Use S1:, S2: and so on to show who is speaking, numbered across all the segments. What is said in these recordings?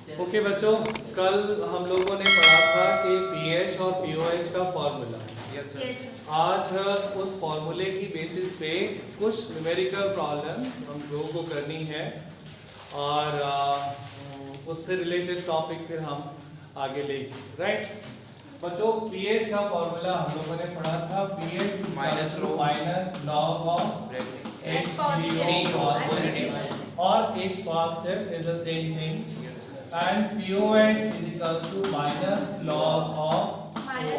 S1: Okay बच्चों, कल हम लोगों ने पढ़ा था कि पीएच और पीओएच का फॉर्मूला।
S2: Yes sir.
S1: आज उस फॉर्मूले की बेसिस पे कुछ न्यूमेरिकल प्रॉब्लम्स हम लोगों को करनी है और उससे रिलेटेड टॉपिक फिर हम आगे लेंगे, राइट। बच्चों, पीएच का फॉर्मूला हम लोगों ने पढ़ा था, pH minus log of H positive और H positive is the same thing, and POH is equal to minus log of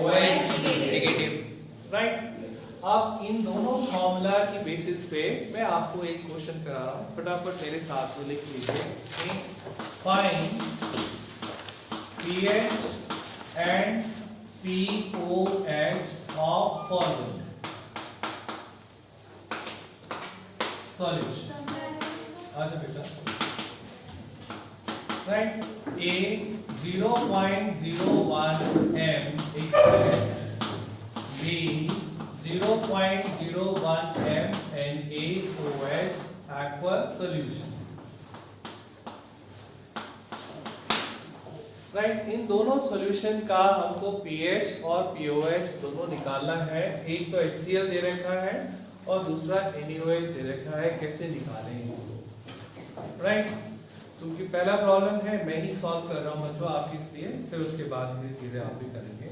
S1: OH negative, right? अब इन दोनों फॉर्मूला की बेसिस पे मैं आपको एक क्वेश्चन करा रहा हूँ, फटाफट मेरे साथ में लिख लीजिए। Find pH and POH of following solution. अच्छा बेटा, right? A 0.01 m experiment, B 0.01 m NaOH aqueous solution. Right, इन दोनों सॉल्यूशन का हमको पीएच और पीओएच दोनों निकालना है। एक तो HCl दे रखा है और दूसरा NaOH दे रखा है। कैसे निकालें इसको, राइट? क्योंकि पहला प्रॉब्लम है, मैं ही सॉल्व कर रहा हूँ बच्चों आपके लिए, फिर उसके बाद धीरे धीरे आप भी करेंगे।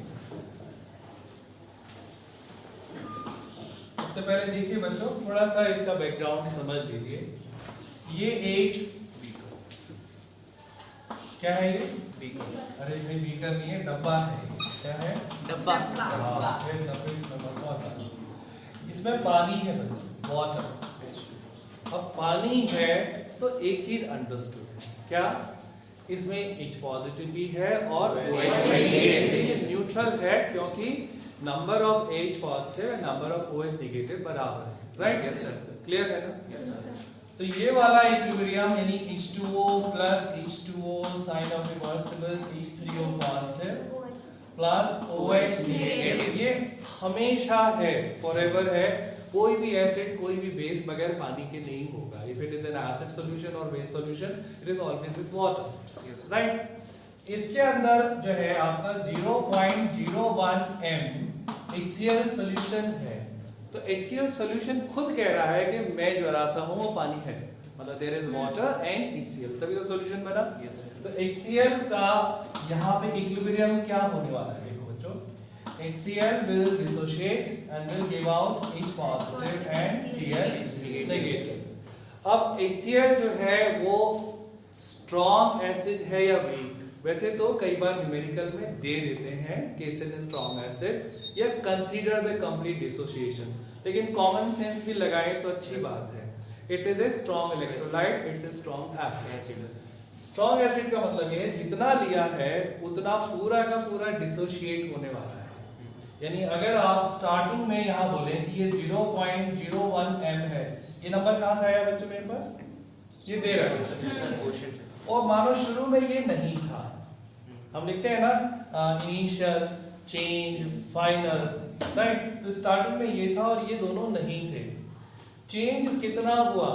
S1: सबसे पहले देखिए बच्चों, थोड़ा सा इसका बैकग्राउंड समझ लीजिए। ये एक क्या है, ये अरे भाई बीकर नहीं है, डब्बा है। क्या है? डब्बा। इसमें पानी है मतलब वाटर। अब पानी है तो एक चीज अंडरस्टूड है, क्या? इसमें H पॉजिटिव भी है और OH नेगेटिव। ये न्यूट्रल है क्योंकि number of H positive and number of OH negative बराबर है, राइट?
S2: Yes sir.
S1: क्लियर है ना? Yes sir. तो ये वाला इक्विलिब्रियम यानी H2O plus H2O sign of reversible H3O positive plus OH negative, ये हमेशा है, फॉरएवर है। कोई भी एसिड, कोई भी बेस बगैर पानी के नहीं होगा। If it is an acid solution और base solution, it is always with water, right. इसके अंदर जो है आपका 0.01 m HCl सॉल्यूशन है। तो HCl सॉल्यूशन खुद कह रहा है कि मैं जरा सा हूं, वो पानी है, मतलब there is water and HCl, तभी तो सॉल्यूशन बना। तो HCl का यहाँ पे इक्विलिब्रियम क्या होने वाला है, देखो बच्चों, HCl will dissociate and will give out H positive and Cl negative। अब HCl जो है वो स्ट्रॉन्ग एसिड है या वीक? वैसे तो कई बार न्यूमेरिकल में दे देते हैं कि इट्स एन स्ट्रॉन्ग एसिड या कंसीडर द कंप्लीट डिसोसिएशन, लेकिन कॉमन सेंस भी लगाए तो अच्छी बात है। It is a strong electrolyte, it's a strong acid. Strong acid का मतलब ये है जितना लिया है उतना पूरा का पूरा डिसोशिएट होने वाला है। यानी अगर आप स्टार्टिंग में यहाँ बोले कि ये 0.01 m है, ये नंबर कहाँ से आया बच्चों मेरे पास? ये दे रहा है, और मानो शुरू में ये नहीं था। हम लिखते हैं ना इनिशियल, चेंज, फाइनल, राइट? तो स्टार्टिंग में ये था और ये दोनों नहीं थे। चेंज कितना हुआ,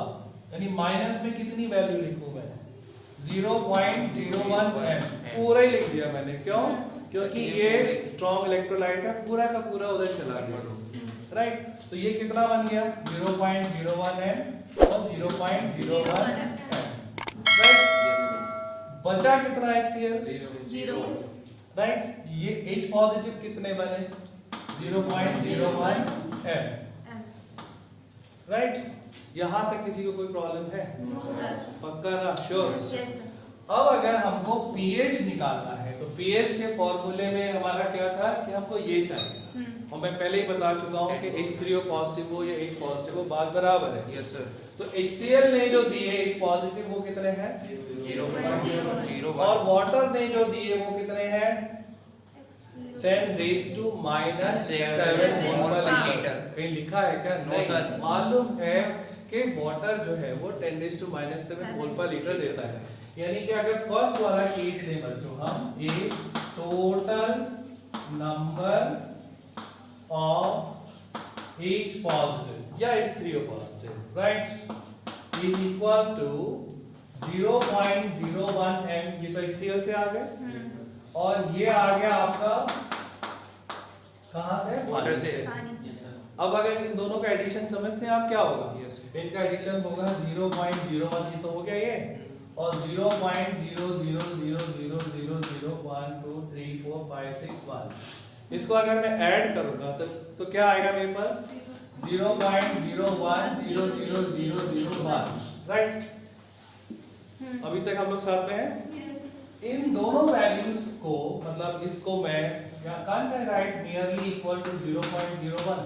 S1: यानी माइनस में कितनी वैल्यू लिखूं मैं? 0.01 m, पूरा ही लिख दिया मैंने। क्यों? क्योंकि ये स्ट्रॉन्ग इलेक्ट्रोलाइट है, पूरा का पूरा उधर चला गया, राइट? तो ये कितना बन गया? 0.01 m और 0.01 m, राइट? बचा कितना HCl? 0, राइट? ये H पॉजिटिव कितने बने? 0.01 m, राइट? यहाँ तक किसी को कोई प्रॉब्लम है? पक्का ना? श्योर? अब अगर हमको pH निकालना है तो pH के फॉर्मूले में हमारा क्या था कि हमको ये चाहिए, और मैं पहले ही बता चुका हूँ कि H3O पॉजिटिव हो या H पॉजिटिव हो, बात बराबर है। Yes sir. तो HCl ने जो दिए H पॉजिटिव वो कितने हैं? 0.0, और वाटर ने जो दिए वो कितने हैं? 10 raised to -7 मोल पर लीटर। कहीं लिखा है क्या?
S2: No sir.
S1: मालूम है कि वाटर जो है वो 10 raised to -7 मोल पर लीटर देता है। यानी कि अगर फर्स्ट वाला केस लें बच्चों हम, a total number of H positive या H3O positive, right, is equal to 0.01 m, ये ये तो HCl से आ गए और ये आ गया आपका कहाँ से,
S2: वाटर से।
S1: अब अगर इन दोनों का एडिशन समझते हैं आप क्या होगा, इनका एडिशन होगा 0.01 ये तो हो गया ये, और 0.00000001234561, इसको अगर मैं ऐड करूंगा तो क्या आएगा मेरे पास 0.01000001, राइट। अभी तक हम लोग साथ में हैं। इन दोनों वैल्यूज को मतलब इसको मैं can't I write nearly equal to 0.01,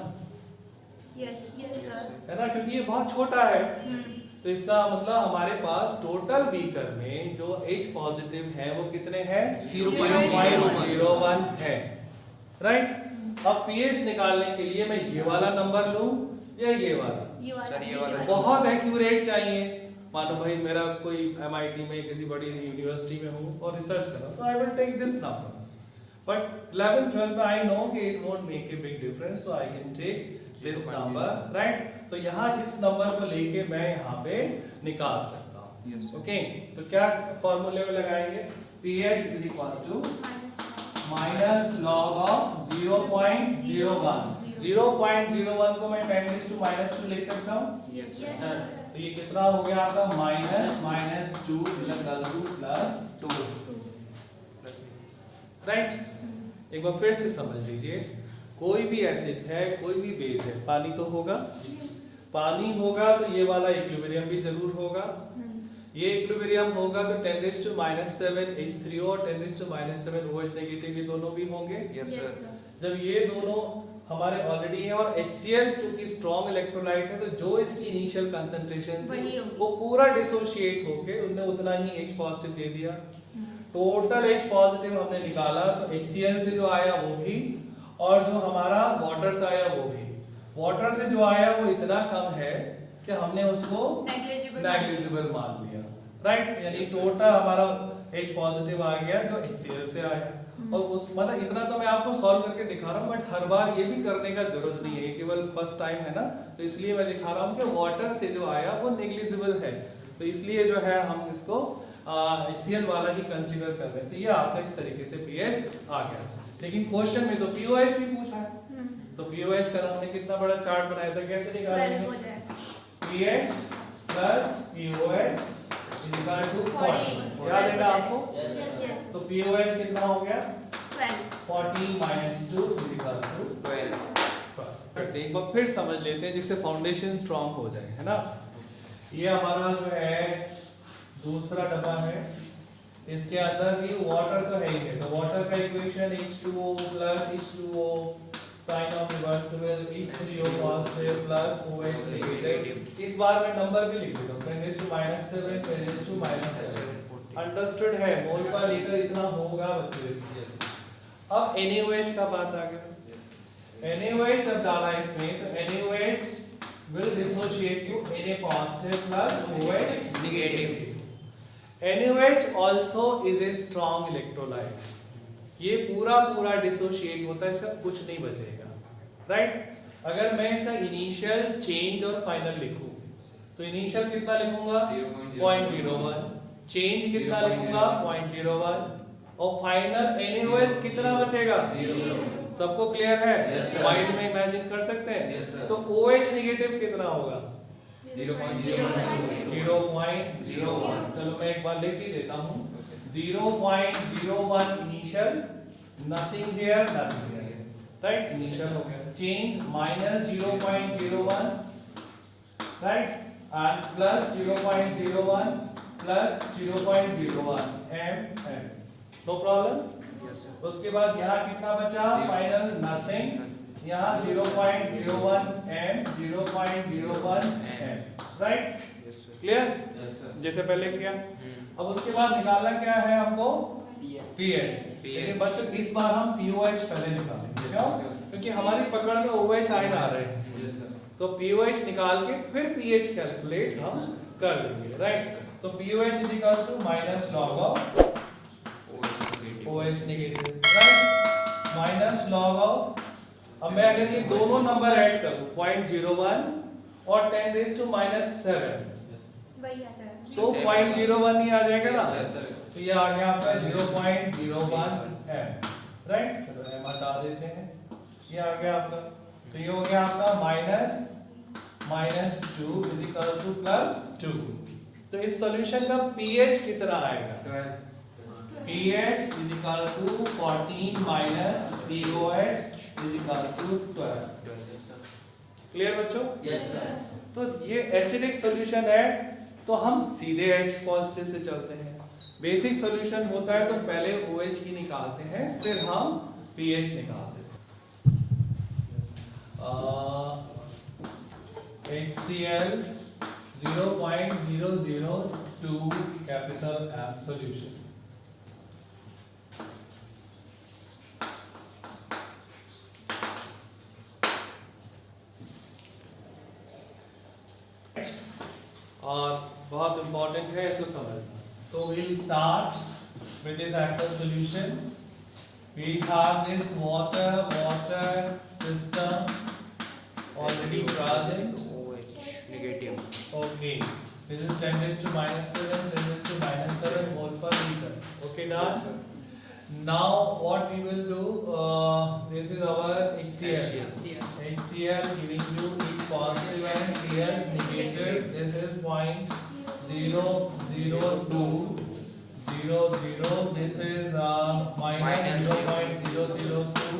S3: yes sir,
S1: है ना, क्योंकि ये बहुत छोटा है। तो इसका मतलब हमारे पास टोटल बीकर में जो H पॉजिटिव है वो कितने हैं, 0.01 है, राइट। अब pH निकालने के लिए मैं ये वाला नंबर लूं या ये वाला,
S2: सर ये वाला
S1: बहुत एक्यूरेट चाहिए। मानो भाई मेरा कोई MIT में किसी बड़ी यूनिवर्सिटी में हूँ और रिसर्च कर रहा हूँ, तो I will take this number, but 11 12 में आई नो कि it won't make a big difference, so I can take this number, right. तो यहाँ इस नंबर को लेके मैं यहाँ पे निकाल सकता हूँ, ओके। तो क्या फॉर्मूले में लगाएंगे, pH is equal to minus log of 0.01, 0.01 को मैं 10⁻² लिख सकता हूँ, तो ये कितना हो गया आपका -2 +2 राइट। एक बार फिर से समझ लीजिए, कोई भी एसिड है, कोई भी बेस है, पानी तो होगा, पानी होगा तो ये वाला इक्विलिब्रियम भी जरूर होगा, ये इक्विलिब्रियम होगा तो 10⁻⁷ H3O और 10⁻⁷ OH नेगेटिव ये दोनों भी होंगे, जब ये दोनों हमारे ऑलरेडी है और HCl क्योंकि स्ट्रॉन्ग इलेक्ट्रोलाइट है, तो जो इसकी इनिशियल कंसंट्रेशन थी वो पूरा डिसोशिएट होके उन्हें उतना ही H पॉजिटिव दे दिया। टोटल H पॉजिटिव हमने निकाला तो HCl से जो आया वो भी, और जो हमारा वाटर से आया वो भी। वाटर से जो आया वो इतना कम है कि हमने उसको नेग्लिजिबल मान लिया, राइट। यानी टोटल हमारा H पॉजिटिव आ गया जो HCl से आया, और उस मतलब इतना तो मैं आपको सॉल्व करके दिखा रहा हूँ, बट हर बार ये भी करने का जरूरत नहीं है, केवल फर्स्ट टाइम है ना, तो इसलिए मैं दिखा रहा हूँ कि वाटर से जो आया वो नेग्लिजिबल है, तो इसलिए जो है हम इसको HCl वाला ही कंसीडर कर रहे हैं। तो ये आपका इस तरीके से pH आ गया, लेकिन क्वेश्चन में तो pOH भी पूछा है, तो pOH का हमने कितना बड़ा चार्ट बनाया था, कैसे निकालेंगे, pH plus pOH is equal to 40, याद है ना आपको, तो pOH कितना हो गया 40 - 2 इज इक्वल टू 12। एक बार फिर समझ लेते हैं जिससे फाउंडेशन स्ट्रांग हो जाए, है ना। ये हमारा जो है दूसरा डब्बा है, इसके अंदर भी वाटर तो है ही है, तो वाटर का equation H2O plus H2O sign of reversible H3O positive plus OH negative. इस बार मैं नंबर भी लिख देता हूं, 10⁻⁷ 10⁻⁷ अंडरस्टूड है, मोल पर लीटर इतना होगा बच्चों। अब NaOH का बात आ गया, NaOH जब डाला इसमें तो NaOH will dissociate to Na positive plus OH negative. NaOH also is a strong electrolyte. ये पूरा डिसोशिएट होता है, इसका कुछ नहीं बचेगा, राइट। अगर मैं इसका इनिशियल, चेंज और फाइनल लिखूं तो इनिशियल कितना लिखूंगा 0.01, चेंज कितना लिखूंगा 0.01, और फाइनल NaOH कितना बचेगा 0। सबको क्लियर है, माइंड में इमेजिन कर सकते हैं। तो OH नेगेटिव कितना होगा 0.01। चलो मैं एक बार लिख ही देता हूँ, 0.01 initial, nothing here nothing here, right, initial हो गया। Change -0.01, right, and plus 0.01 plus 0.01 m, no problem. उसके बाद यहाँ कितना बचा, फाइनल नथिंग, यहाँ 0.01 m, 0.01 m, राइट, क्लियर, जैसे पहले किया। अब उसके बाद निकालना क्या है हमको pH, लेकिन बच्चों इस बार हम pOH पहले निकालेंगे, क्यों, क्योंकि हमारी पकड़ में OH आए ना रहे, तो pOH निकाल के फिर pH कैलकुलेट हम कर लेंगे, राइट। तो pOH is equal to minus log of OH negative, right, minus log of, अब मैं अगर ये दोनों नंबर ऐड करूं 0.01 और 10⁻⁷, तो 0.01 ही आ जाएगा ना, तो ये आ गया आपका 0.01 m, राइट। चलो m हटा देते हैं, ये आ गया आपका। तो ये हो गया आपका -2 इज इक्वल टू +2। तो इस सॉल्यूशन का pH कितना आएगा? pH is equal to 14 minus pOH is equal to 12। Clear बच्चों?
S2: Yes sir.
S1: तो ये एसिडिक सॉल्यूशन है, तो हम सीधे H पॉजिटिव से चलते हैं। बेसिक सॉल्यूशन होता है तो पहले OH की निकालते हैं, फिर हम pH निकालते हैं। HCl 0.002 capital M solution. और बहुत इंपॉर्टेंट है इसको समझना। तो we'll start with this aqueous solution. We have this water system already present.
S2: OH negative.
S1: Okay. This is 10 raised to -7, 10 raised to -7 mole per liter. Okay, done. Now what we will do? This is our HCl. HCl giving you each positive and Cl negative. This is 0.00200. This is minus 0.002.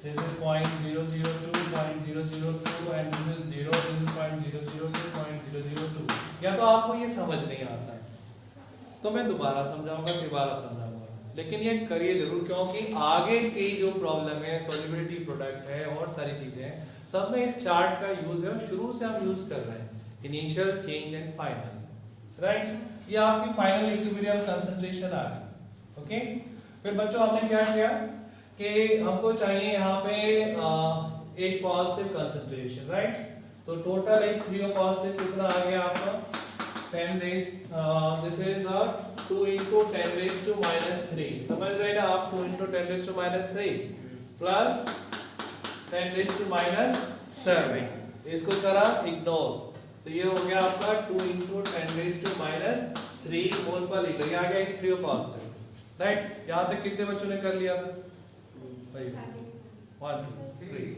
S1: This is 0.002, 0.002, and this is 0. This is 0.002, 0.002. या तो आपको ये समझ नहीं आता तो मैं दोबारा समझाऊंगा, दोबारा समझाऊंगा, लेकिन ये करिए जरूर, क्योंकि आगे की जो प्रॉब्लम है, सॉल्युबिलिटी प्रोडक्ट है और सारी चीजें हैं, सब में इस चार्ट का यूज है और शुरू से हम यूज कर रहे हैं। Initial, change and final, right. ये आपकी फाइनल इक्विलिब्रियम कंसंट्रेशन आ गई। ओके, फिर बच्चों हमने क्या किया कि हमको चाहिए यहाँ पे H पॉजिटिव कंसंट्रेशन, राइट। तो टोटल H3O पॉजिटिव कितना आ गया आपका? 10 raised, this is 2 into 10 raised to -3. समझ रहे ना आप? 2 into 10 raised to -3 plus 10 raised to -7. इसको करा इग्नोर, तो ये हो गया आपका 2 into 10 raised to -3 मोल पर लीटर। ये आ गया H3O पॉजिटिव, राइट। यहाँ तक कितने बच्चों ने कर लिया था भाई? 1 2 3।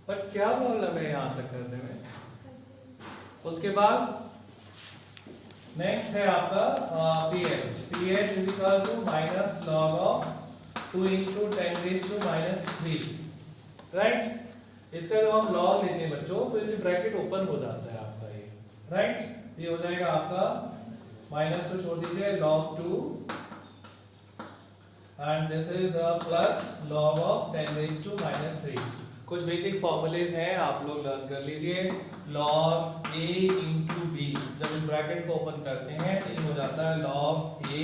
S1: पर क्या प्रॉब्लम है यहाँ तक करने में? उसके बाद नेक्स्ट है आपका pH। pH is equal to minus log of 2 into 10 raised to -3, right. इसका जब हम लॉग लेते हैं बच्चों तो ये ब्रैकेट ओपन हो जाता है आपका, ये राइट। ये हो जाएगा आपका माइनस को छोड़ दीजिए log 2 and this is plus log of 10 raised to -3। कुछ बेसिक फॉर्मूलेज हैं, आप लोग लर्न कर लीजिए। log a into b, जब इस ब्रैकेट को ओपन करते हैं तो ये हो जाता है log a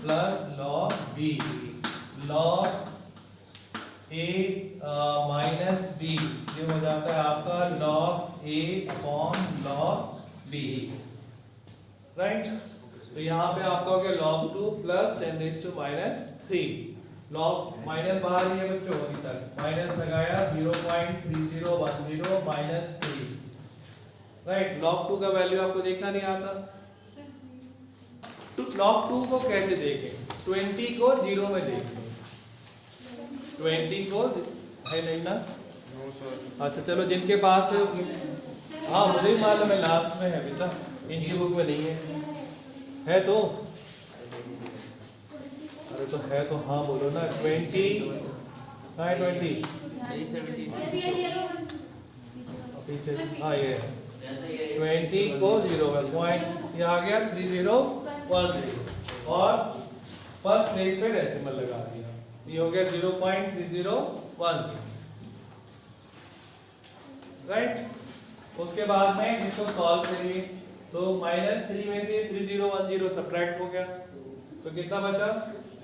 S1: plus log b। log a minus b ये हो जाता है आपका log a upon log b, right. तो यहाँ पे आपका हो गया log 2 plus 10 raised to -3। log minus बाहर ही है बच्चों, अभी तक माइनस लगाया 0.3010 -3, राइट। log 2 का वैल्यू आपको देखना नहीं आता तो log 2 को कैसे देखें? 20 को 0 में देखें, 20 को है नहीं ना? अच्छा चलो, जिनके पास हाँ मुझे ही मालूम है लास्ट में है बेटा, इनकी बुक में नहीं है तो अरे तो है तो हाँ बोलो ना। 20 हाँ 20 पीछे हाँ ये 20 को 0 है, पॉइंट ये आ गया 3010 और फर्स्ट प्लेस पे डेसिमल लगा दिया, ये हो गया 0.3010, राइट। उसके बाद में इसको सॉल्व करिए तो -3 में से 3010 सब्ट्रैक्ट हो गया तो कितना बचा?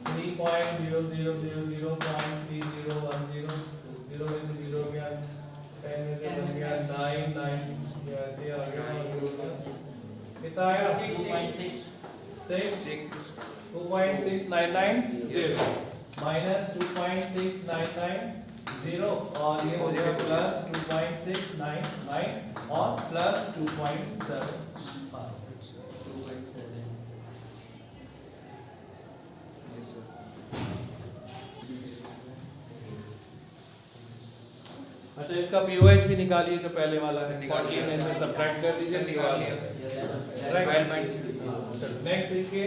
S1: 3.0000.3010, 0 में से 0 गया, 10 में से बन गया 9 ऐसे आ गया, कितना आया? 2.6990 माइनस 2.6990 और ये हो गया प्लस 2.699 और प्लस 2.7। अच्छा इसका पीओएच भी निकालिए जो पहले वाला है,
S2: निकाल
S1: 14
S2: लिया।
S1: में से सब्ट्रैक्ट कर दीजिए, निकाल लिया। नेक्स्ट देखिए,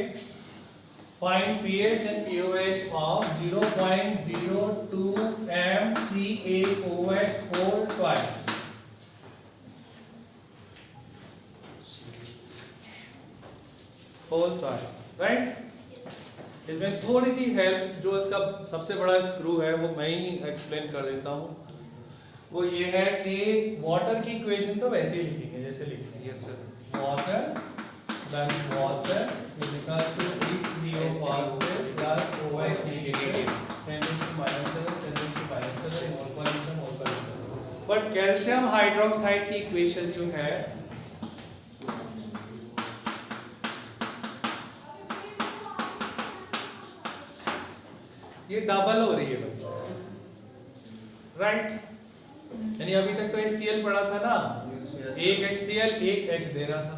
S1: find pH and POH of 0.02 mCaOH whole twice. Whole twice, right? इसमें थोड़ी सी हेल्प, जो इसका सबसे बड़ा स्क्रू है वो मैं ही एक्सप्लेन कर देता हूँ। वो ये है कि वाटर की इक्वेशन तो वैसे ही लिखेंगे जैसे लिखते हैं,
S2: yes sir.
S1: water plus water is equal to H3O positive plus OH negative 10⁻⁷ मोल पर लीटर। बट कैल्शियम हाइड्रोक्साइड की इक्वेशन जो है ये डबल हो रही है बच्चों, राइट? यानी अभी तक तो HCl पड़ा था ना, एक HCl एक H दे रहा था।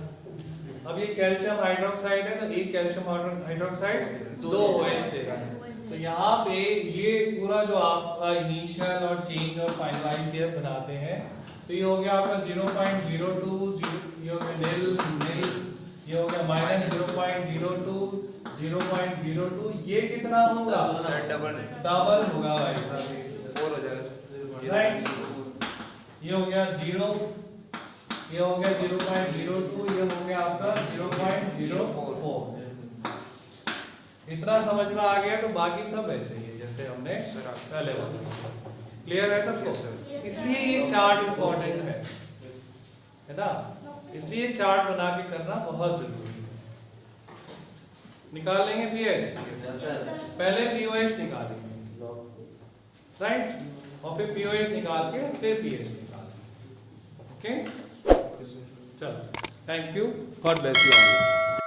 S1: अब ये कैल्शियम हाइड्रोक्साइड है तो एक कैल्शियम हाइड्रोक्साइड दो OH दे रहा है। तो यहाँ पे ये पूरा जो आप इनिशियल और चेंज और फाइनलाइज ये बनाते हैं, तो ये हो गया आपका 0.02, ये हो गया नील, ये हो गया -0.02, 0.02, ये कितना होगा?
S2: डबल
S1: होगा भाई साहब,
S2: 4 हो जाएगा
S1: राइट? ये हो गया 0, ये हो गया 0.02, ये हो गया आपका 0.04। इतना समझ में आ गया, तो बाकी सब ऐसे ही है जैसे हमने पहले बताया। क्लियर है सबको? इसलिए ये चार्ट इंपॉर्टेंट है ना, इसलिए चार्ट बना के करना बहुत जरूरी है। निकाल लेंगे पीएच, पहले पीओएच निकालेंगे, राइट? और फिर पीओएच निकाल के फिर पीएच निकालेंगे। ओके, चलो, thank you, God bless you all.